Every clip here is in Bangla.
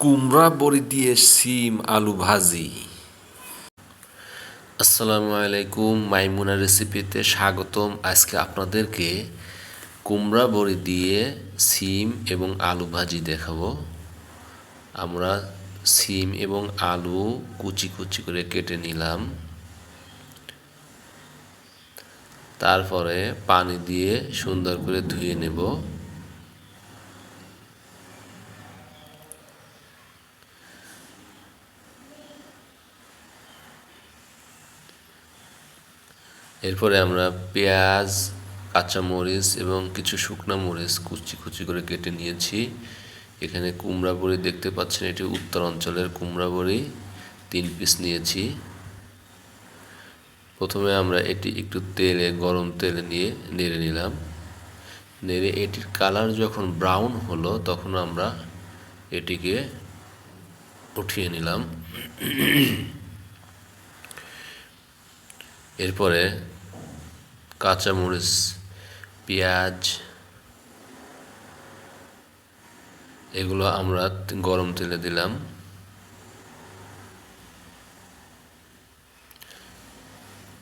কুমড়া বড়ি দিয়ে শিম আলু ভাজি। আসসালামু আলাইকুম, মাইমুনা রেসিপিতে স্বাগতম। আজকে আপনাদেরকে কুমড়া বড়ি দিয়ে শিম এবং আলু ভাজি দেখাবো। আমরা শিম এবং আলু কুচি কুচি করে কেটে নিলাম, তারপরে পানি দিয়ে সুন্দর করে ধুয়ে নেব। এরপরে আমরা পেঁয়াজ, কাঁচামরিচ এবং কিছু শুকনো মরিচ কুচি কুচি করে কেটে নিয়েছি। এখানে কুমড়া বড়ি দেখতে পাচ্ছেন, এটি উত্তর অঞ্চলের কুমড়া বড়ি, 3 পিস নিয়েছি। প্রথমে আমরা এটি একটু গরম তেলে নিয়ে নেড়ে নিলাম। নেড়ে এটির কালার যখন ব্রাউন হলো তখন আমরা এটিকে উঠিয়ে নিলাম। এরপরে কাঁচামরিচ, পেঁয়াজ এগুলো আমরা গরম তেলে দিলাম।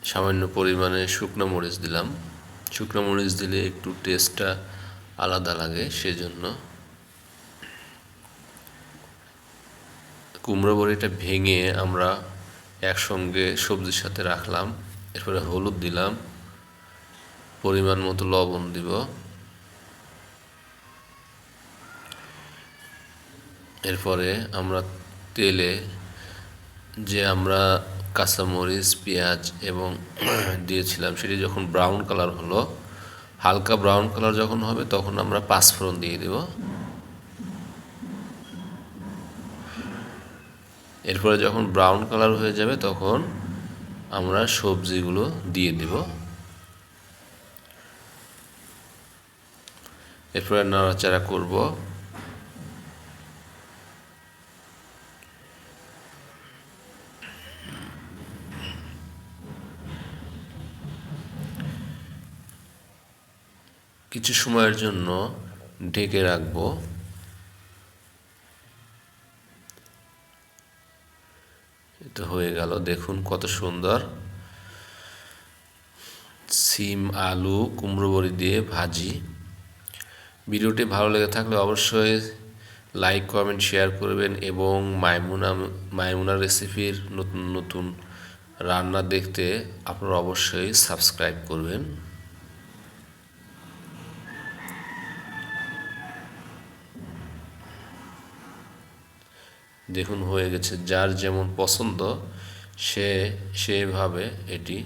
সামান্য পরিমাণে শুকনো মরিচ দিলাম। শুকনো মরিচ দিলে একটু টেস্টটা আলাদা লাগে, সেজন্য। কুমড়ো বড়িটা ভেঙে আমরা একসঙ্গে সবজির সাথে রাখলাম। এরপরে হলুদ দিলাম, পরিমাণ মতো লবণ দিব। এরপরে আমরা তেলে যে আমরা কাঁচামরিচ, পেঁয়াজ এবং দিয়েছিলাম, সেটি যখন ব্রাউন কালার হলো, হালকা ব্রাউন কালার যখন হবে তখন আমরা পাঁচফোড়ন দিয়ে দেব। এরপরে যখন ব্রাউন কালার হয়ে যাবে তখন আমরা সবজিগুলো দিয়ে দেব। এরপরে নাড়াচাড়া করব। কিছু সময়ের জন্য ঢেকে রাখবো। এটা হয়ে গেল, দেখুন কত সুন্দর শিম আলু কুমড়ো বড়ি দিয়ে ভাজি। ভিডিওটি ভালো লেগে থাকলে অবশ্যই লাইক, কমেন্ট, শেয়ার করবেন এবং মাইমুনা রেসিপির নতুন নতুন রান্না দেখতে আপনারা অবশ্যই সাবস্ক্রাইব করবেন। দেখুন হয়ে গেছে। যার যেমন পছন্দ সে সেভাবে এটি